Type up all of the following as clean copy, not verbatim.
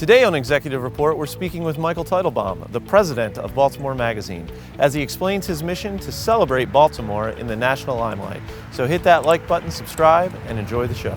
Today on Executive Report, we're speaking with Michael Teitelbaum, the president of Baltimore Magazine, as he explains his mission to celebrate Baltimore in the national limelight. So hit that like button, subscribe, and enjoy the show.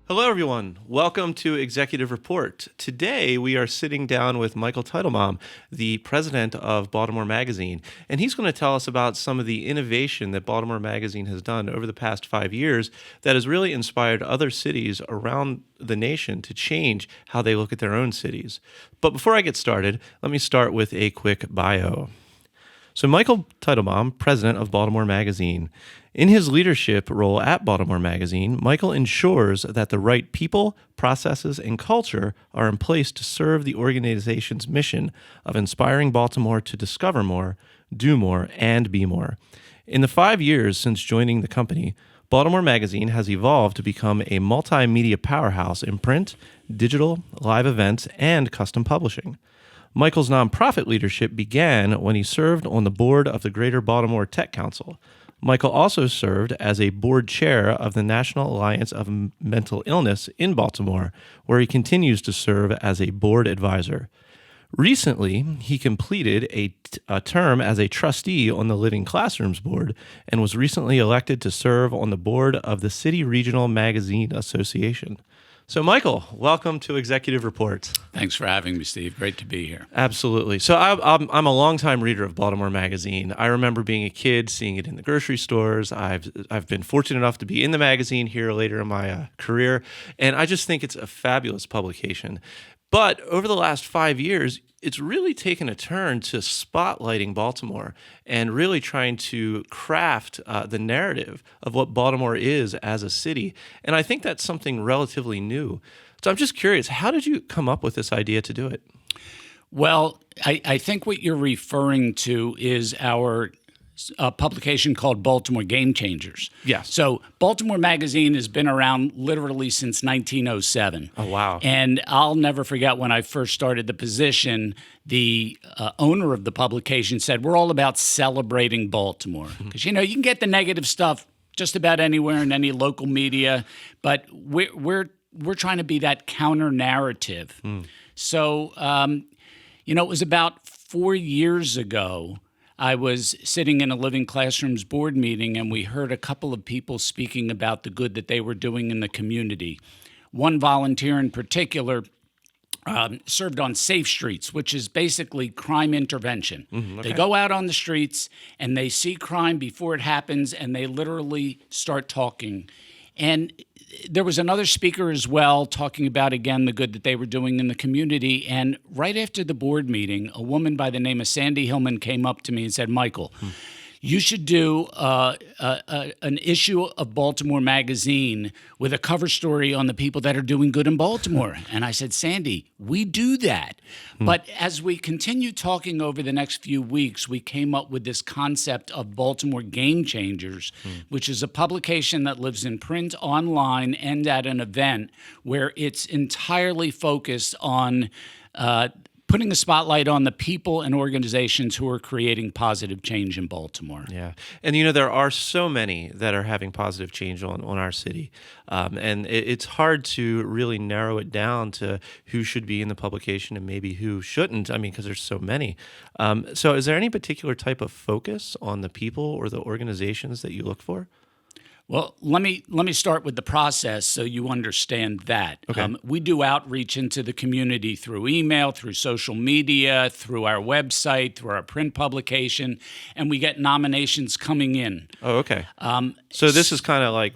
Hello, everyone. Welcome to Executive Report. Today, we are sitting down with Michael Teitelbaum, the president of Baltimore Magazine, and he's going to tell us about some of the innovation that Baltimore Magazine has done over the past 5 years that has really inspired other cities around the nation to change how they look at their own cities. But before I get started, let me start with a quick bio. So Michael Teitelbaum, president of Baltimore Magazine. In his leadership role at Baltimore Magazine, Michael ensures that the right people, processes, and culture are in place to serve the organization's mission of inspiring Baltimore to discover more, do more, and be more. In the 5 years since joining the company, Baltimore Magazine has evolved to become a multimedia powerhouse in print, digital, live events, and custom publishing. Michael's nonprofit leadership began when he served on the board of the Greater Baltimore Tech Council. Michael also served as a board chair of the National Alliance of Mental Illness in Baltimore, where he continues to serve as a board advisor. Recently, he completed a term as a trustee on the Living Classrooms Board and was recently elected to serve on the board of the City Regional Magazine Association. So, Michael, welcome to Executive Report. Thanks for having me, Steve. Great to be here. Absolutely. So I'm a longtime reader of Baltimore Magazine. I remember being a kid, seeing it in the grocery stores. I've been fortunate enough to be in the magazine here later in my career, and I just think it's a fabulous publication. But over the last 5 years, it's really taken a turn to spotlighting Baltimore and really trying to craft the narrative of what Baltimore is as a city. And I think that's something relatively new. So I'm just curious, how did you come up with this idea to do it? Well, I think what you're referring to is our publication called Baltimore Game Changers. Yes. So Baltimore Magazine has been around literally since 1907. Oh, wow. And I'll never forget when I first started the position, the owner of the publication said, we're all about celebrating Baltimore. Because, you can get the negative stuff just about anywhere in any local media, but we're trying to be that counter narrative. So, it was about 4 years ago, I was sitting in a Living Classrooms board meeting, and we heard a couple of people speaking about the good that they were doing in the community. One volunteer in particular served on Safe Streets, which is basically crime intervention. Okay. They go out on the streets, and they see crime before it happens, and they literally start talking. And there was another speaker as well talking about, again, the good that they were doing in the community. And right after the board meeting, a woman by the name of Sandy Hillman came up to me and said, Michael, you should do an issue of Baltimore Magazine with a cover story on the people that are doing good in Baltimore. And I said, Sandy, we do that. But as we continue talking over the next few weeks, we came up with this concept of Baltimore Game Changers, which is a publication that lives in print, online, and at an event where it's entirely focused on putting a spotlight on the people and organizations who are creating positive change in Baltimore. Yeah. And, there are so many that are having positive change on our city. And it's hard to really narrow it down to who should be in the publication and maybe who shouldn't. Because there's so many. So is there any particular type of focus on the people or the organizations that you look for? Well, let me start with the process so you understand that. Okay. We do outreach into the community through email, through social media, through our website, through our print publication, and we get nominations coming in. Oh, okay. So this is kind of like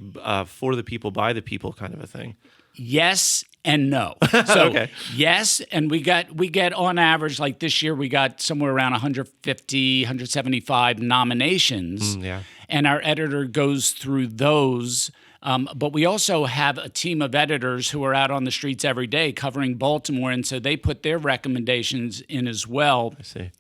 for the people, by the people kind of a thing. Yes and no. So okay. Yes, and we get on average, like this year, we got somewhere around 150, 175 nominations. Yeah. And our editor goes through those. But we also have a team of editors who are out on the streets every day covering Baltimore, and so they put their recommendations in as well. I see.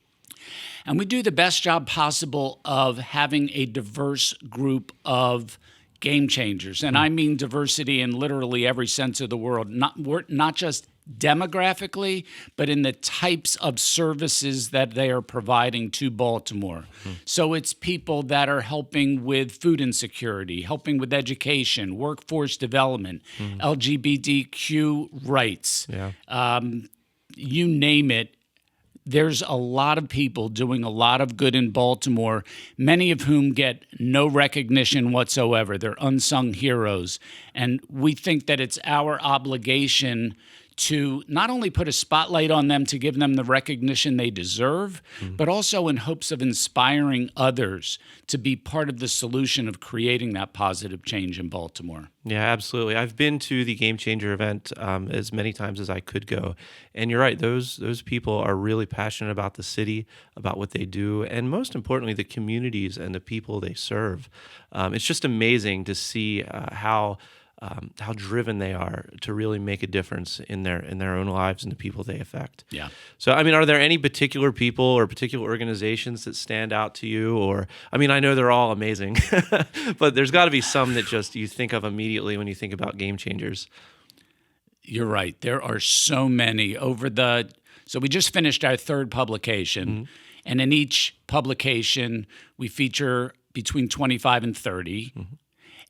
And we do the best job possible of having a diverse group of game changers. And I mean diversity in literally every sense of the word, not just demographically, but in the types of services that they are providing to Baltimore. So it's people that are helping with food insecurity, helping with education, workforce development, LGBTQ rights, you name it. There's a lot of people doing a lot of good in Baltimore, many of whom get no recognition whatsoever. They're unsung heroes. And we think that it's our obligation to not only put a spotlight on them to give them the recognition they deserve, but also in hopes of inspiring others to be part of the solution of creating that positive change in Baltimore. Yeah, absolutely. I've been to the Game Changer event as many times as I could go, and you're right. Those people are really passionate about the city, about what they do, and most importantly, the communities and the people they serve. It's just amazing to see how driven they are to really make a difference in their own lives and the people they affect. Yeah. So, I mean, are there any particular people or particular organizations that stand out to you? Or, I mean, I know they're all amazing, but there's got to be some that just you think of immediately when you think about Game Changers. You're right. There are so many so we just finished our third publication, and in each publication we feature between 25 and 30.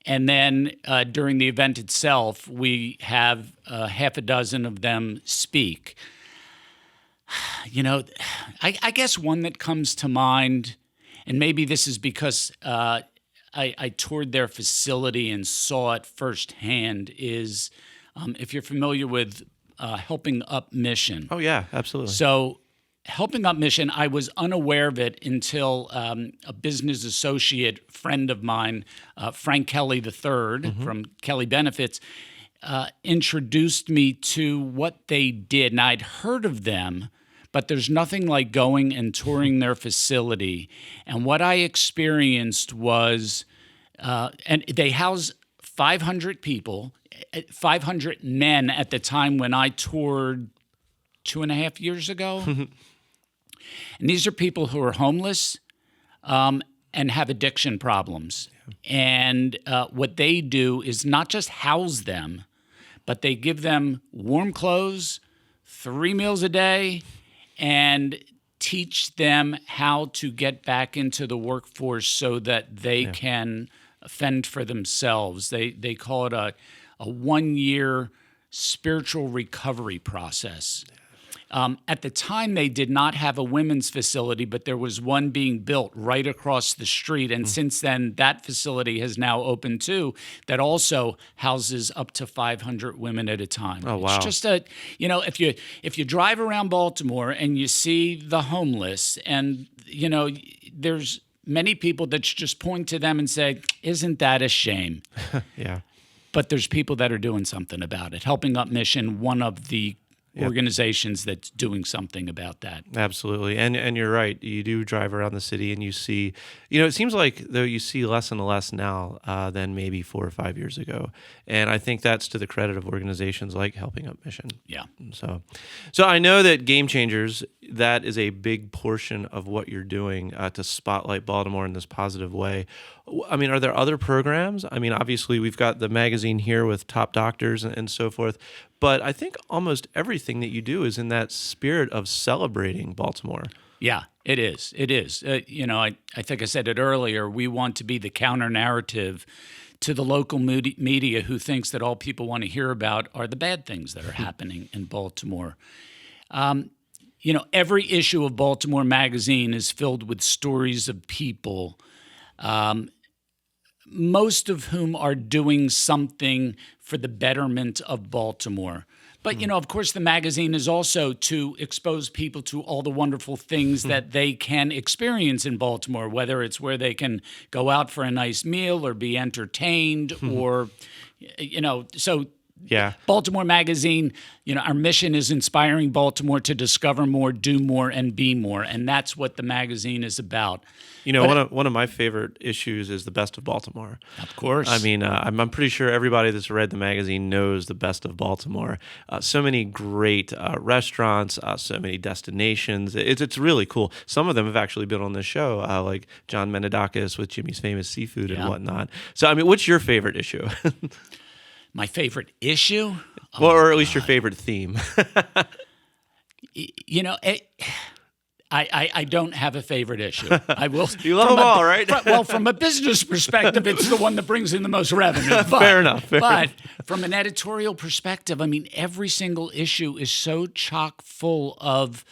And then during the event itself, we have half a dozen of them speak. You know, I guess one that comes to mind, and maybe this is because I toured their facility and saw it firsthand, is if you're familiar with Helping Up Mission. Oh, yeah, absolutely. So Helping Up Mission, I was unaware of it until a business associate friend of mine, Frank Kelly III from Kelly Benefits, introduced me to what they did. And I'd heard of them, but there's nothing like going and touring their facility. And what I experienced was, and they house 500 people, 500 men at the time when I toured 2.5 years ago. And these are people who are homeless and have addiction problems. And what they do is not just house them, but they give them warm clothes, 3 meals a day, and teach them how to get back into the workforce so that they can fend for themselves. They call it a 1-year spiritual recovery process. At the time, they did not have a women's facility, but there was one being built right across the street. And since then, that facility has now opened too, that also houses up to 500 women at a time. Oh, wow. It's just if you drive around Baltimore and you see the homeless, and there's many people that just point to them and say, "Isn't that a shame?" Yeah. But there's people that are doing something about it. Helping Up Mission, one of the organizations that's doing something about that. Absolutely. And you're right. You do drive around the city and you see, it seems like though you see less and less now than maybe 4 or 5 years ago. And I think that's to the credit of organizations like Helping Up Mission. Yeah. So I know that Game Changers, that is a big portion of what you're doing to spotlight Baltimore in this positive way. I mean, are there other programs? I mean, obviously we've got the magazine here with top doctors and so forth, but I think almost everything that you do is in that spirit of celebrating Baltimore. Yeah, it is. It is. I think I said it earlier. We want to be the counter narrative to the local media who thinks that all people want to hear about are the bad things that are happening in Baltimore. Every issue of Baltimore Magazine is filled with stories of people, most of whom are doing something for the betterment of Baltimore. But, of course, the magazine is also to expose people to all the wonderful things that they can experience in Baltimore, whether it's where they can go out for a nice meal or be entertained or, so Yeah. Baltimore Magazine, our mission is inspiring Baltimore to discover more, do more, and be more. And that's what the magazine is about. One of my favorite issues is the Best of Baltimore. Of course. I mean, I'm pretty sure everybody that's read the magazine knows the Best of Baltimore. So many great restaurants, so many destinations. It's really cool. Some of them have actually been on this show, like John Menadakis with Jimmy's Famous Seafood and whatnot. So, I mean, what's your favorite issue? My favorite issue? Well, or at least your favorite theme. You know, I don't have a favorite issue. I will. You love them all, right? Well, from a business perspective, it's the one that brings in the most revenue. But, Fair enough. But from an editorial perspective, I mean, every single issue is so chock full of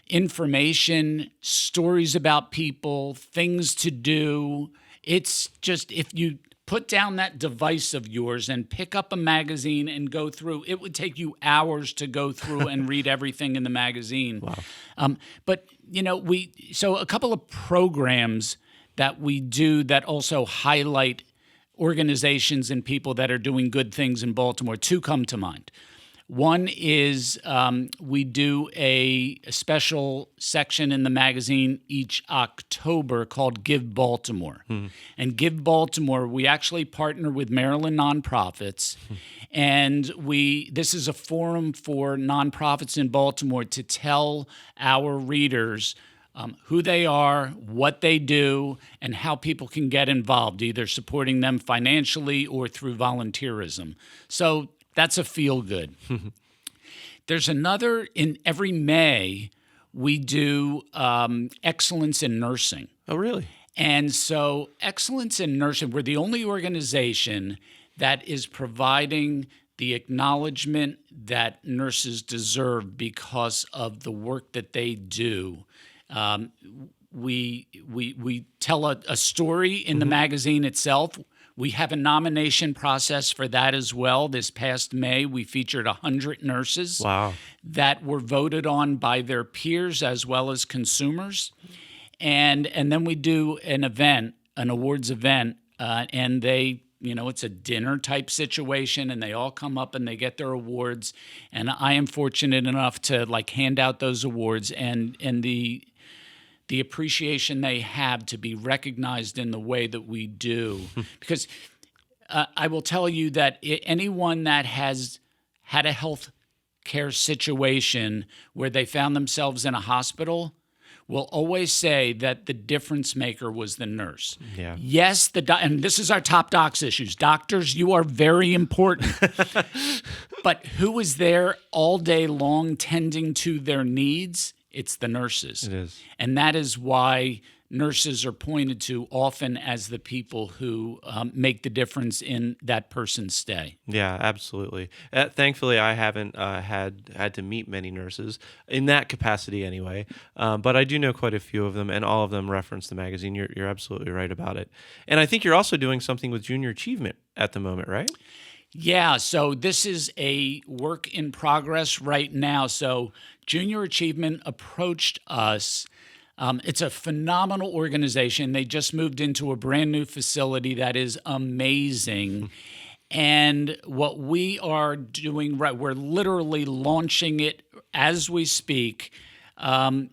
information, stories about people, things to do. It's just, if you put down that device of yours and pick up a magazine and go through, it would take you hours to go through and read everything in the magazine. Wow. But, you know, so a couple of programs that we do that also highlight organizations and people that are doing good things in Baltimore, two come to mind. One is we do a special section in the magazine each October called Give Baltimore. And Give Baltimore, we actually partner with Maryland nonprofits. And this is a forum for nonprofits in Baltimore to tell our readers who they are, what they do, and how people can get involved, either supporting them financially or through volunteerism. So that's a feel-good. There's another, in every May, we do Excellence in Nursing. Oh, really? And so Excellence in Nursing, we're the only organization that is providing the acknowledgement that nurses deserve because of the work that they do. We tell a story in the magazine itself. We have a nomination process for that as well. This past May, we featured 100 nurses that were voted on by their peers as well as consumers. And then we do an event, an awards event, and they, you know, it's a dinner type situation, and they all come up and they get their awards. And I am fortunate enough to hand out those awards, and the appreciation they have to be recognized in the way that we do. Because I will tell you that anyone that has had a health care situation where they found themselves in a hospital will always say that the difference maker was the nurse. Yeah. Yes, and this is our top docs issues. Doctors, you are very important. But who is there all day long tending to their needs? It's the nurses. It is. And that is why nurses are pointed to often as the people who make the difference in that person's stay. Yeah, absolutely. Thankfully, I haven't had to meet many nurses in that capacity anyway, but I do know quite a few of them, and all of them reference the magazine. You're absolutely right about it. And I think you're also doing something with junior achievement at the moment, right? Yeah, so this is a work in progress right now. So Junior Achievement approached us. It's a phenomenal organization. They just moved into a brand new facility that is amazing. And what we are doing, we're literally launching it as we speak. And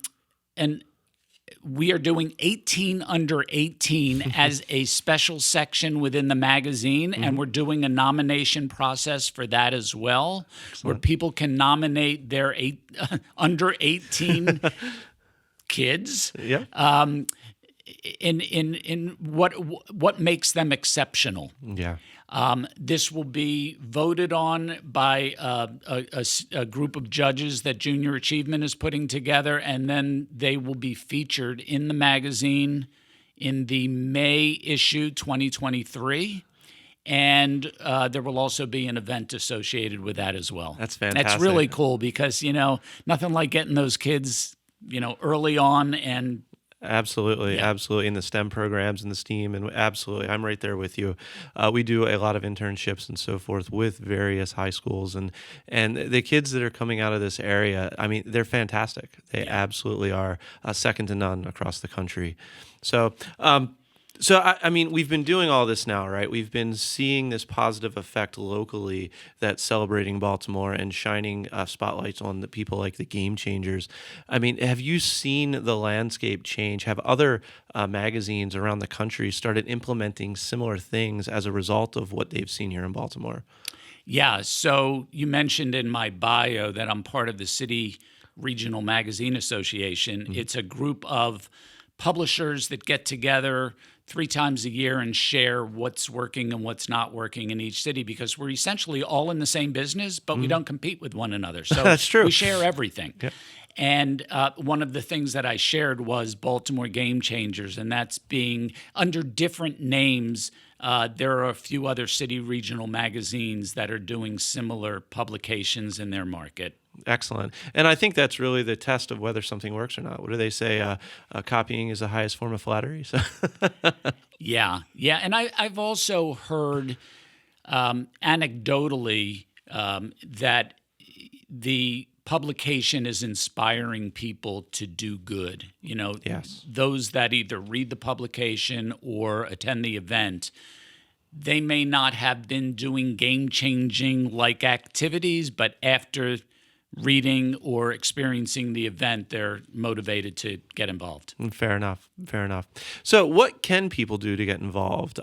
we are doing 18 under 18 as a special section within the magazine, and we're doing a nomination process for that as well. Excellent. Where people can nominate their under 18 kids. Yeah. In what makes them exceptional. Yeah. This will be voted on by a group of judges that Junior Achievement is putting together, and then they will be featured in the magazine in the May issue 2023. And there will also be an event associated with that as well. That's fantastic. That's really cool because, nothing like getting those kids, early on and Absolutely, absolutely. In the STEM programs and the STEAM, and absolutely, I'm right there with you. We do a lot of internships and so forth with various high schools, and the kids that are coming out of this area, I mean, they're fantastic. They absolutely are second to none across the country. So, I mean, we've been doing all this now, right? We've been seeing this positive effect locally that's celebrating Baltimore and shining spotlights on the people like the Game Changers. I mean, have you seen the landscape change? Have other magazines around the country started implementing similar things as a result of what they've seen here in Baltimore? Yeah, so you mentioned in my bio that I'm part of the City Regional Magazine Association. Mm-hmm. It's a group of publishers that get together 3 times a year and share what's working and what's not working in each city, because we're essentially all in the same business, but we don't compete with one another. So That's true. we share everything. Yeah. And one of the things that I shared was Baltimore Game Changers, and that's being under different names. There are a few other city regional magazines that are doing similar publications in their market. Excellent. And I think that's really the test of whether something works or not. What do they say? Copying is the highest form of flattery. So Yeah. And I've also heard anecdotally that the publication is inspiring people to do good. Yes. Those that either read the publication or attend the event, they may not have been doing game-changing like activities, but after reading or experiencing the event, they're motivated to get involved. Fair enough. Fair enough. So what can people do to get involved?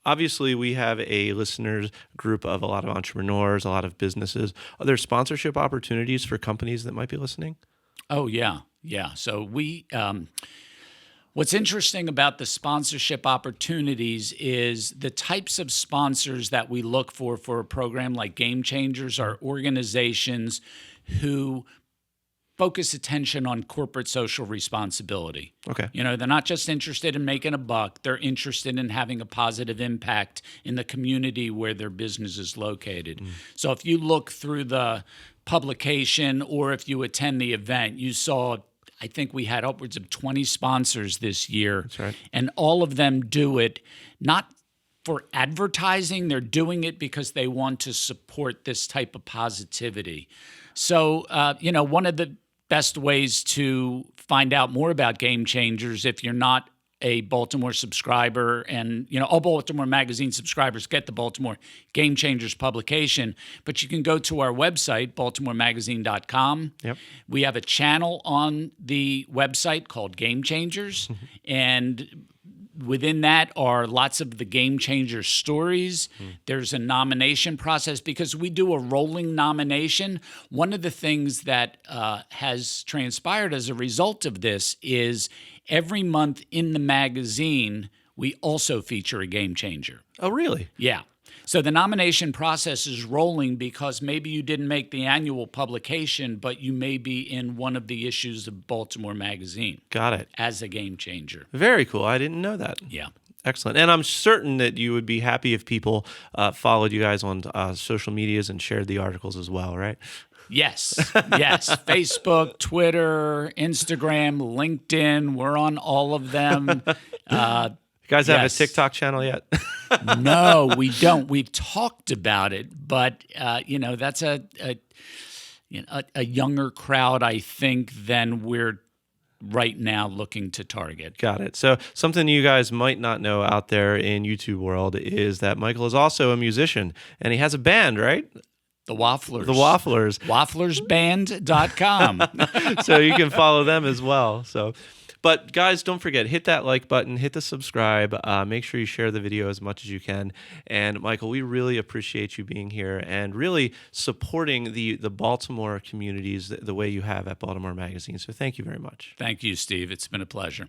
Obviously, we have a listeners group of a lot of entrepreneurs, a lot of businesses. Are there sponsorship opportunities for companies that might be listening? Oh, yeah. So we what's interesting about the sponsorship opportunities is the types of sponsors that we look for a program like Game Changers are organizations who focus attention on corporate social responsibility. Okay. They're not just interested in making a buck. They're interested in having a positive impact in the community where their business is located. So if you look through the publication or if you attend the event, you saw, I think we had upwards of 20 sponsors this year. That's right. And all of them do it not for advertising. They're doing it because they want to support this type of positivity. So, one of the best ways to find out more about Game Changers, if you're not a Baltimore subscriber, and all Baltimore Magazine subscribers get the Baltimore Game Changers publication, but you can go to our website, baltimoremagazine.com. Yep. We have a channel on the website called Game Changers, and within that are lots of the Game Changer stories. There's a nomination process because we do a rolling nomination. One of the things that has transpired as a result of this is every month in the magazine, we also feature a Game Changer. Oh, really? Yeah. So the nomination process is rolling because maybe you didn't make the annual publication, but you may be in one of the issues of Baltimore Magazine. Got it. As a Game Changer. Very cool. I didn't know that. Yeah. Excellent. And I'm certain that you would be happy if people followed you guys on social medias and shared the articles as well, right? Yes. Facebook, Twitter, Instagram, LinkedIn. We're on all of them. You guys have a TikTok channel yet? No, we don't. We've talked about it, but that's a younger crowd, I think, than we're right now looking to target. Got it. So something you guys might not know out there in YouTube world is that Michael is also a musician, and he has a band, right? The Wafflers. The Wafflers. Wafflersband.com. So you can follow them as well. But guys, don't forget, hit that like button, hit the subscribe, make sure you share the video as much as you can. And Michael, we really appreciate you being here and really supporting the Baltimore communities the way you have at Baltimore Magazine. So thank you very much. Thank you, Steve. It's been a pleasure.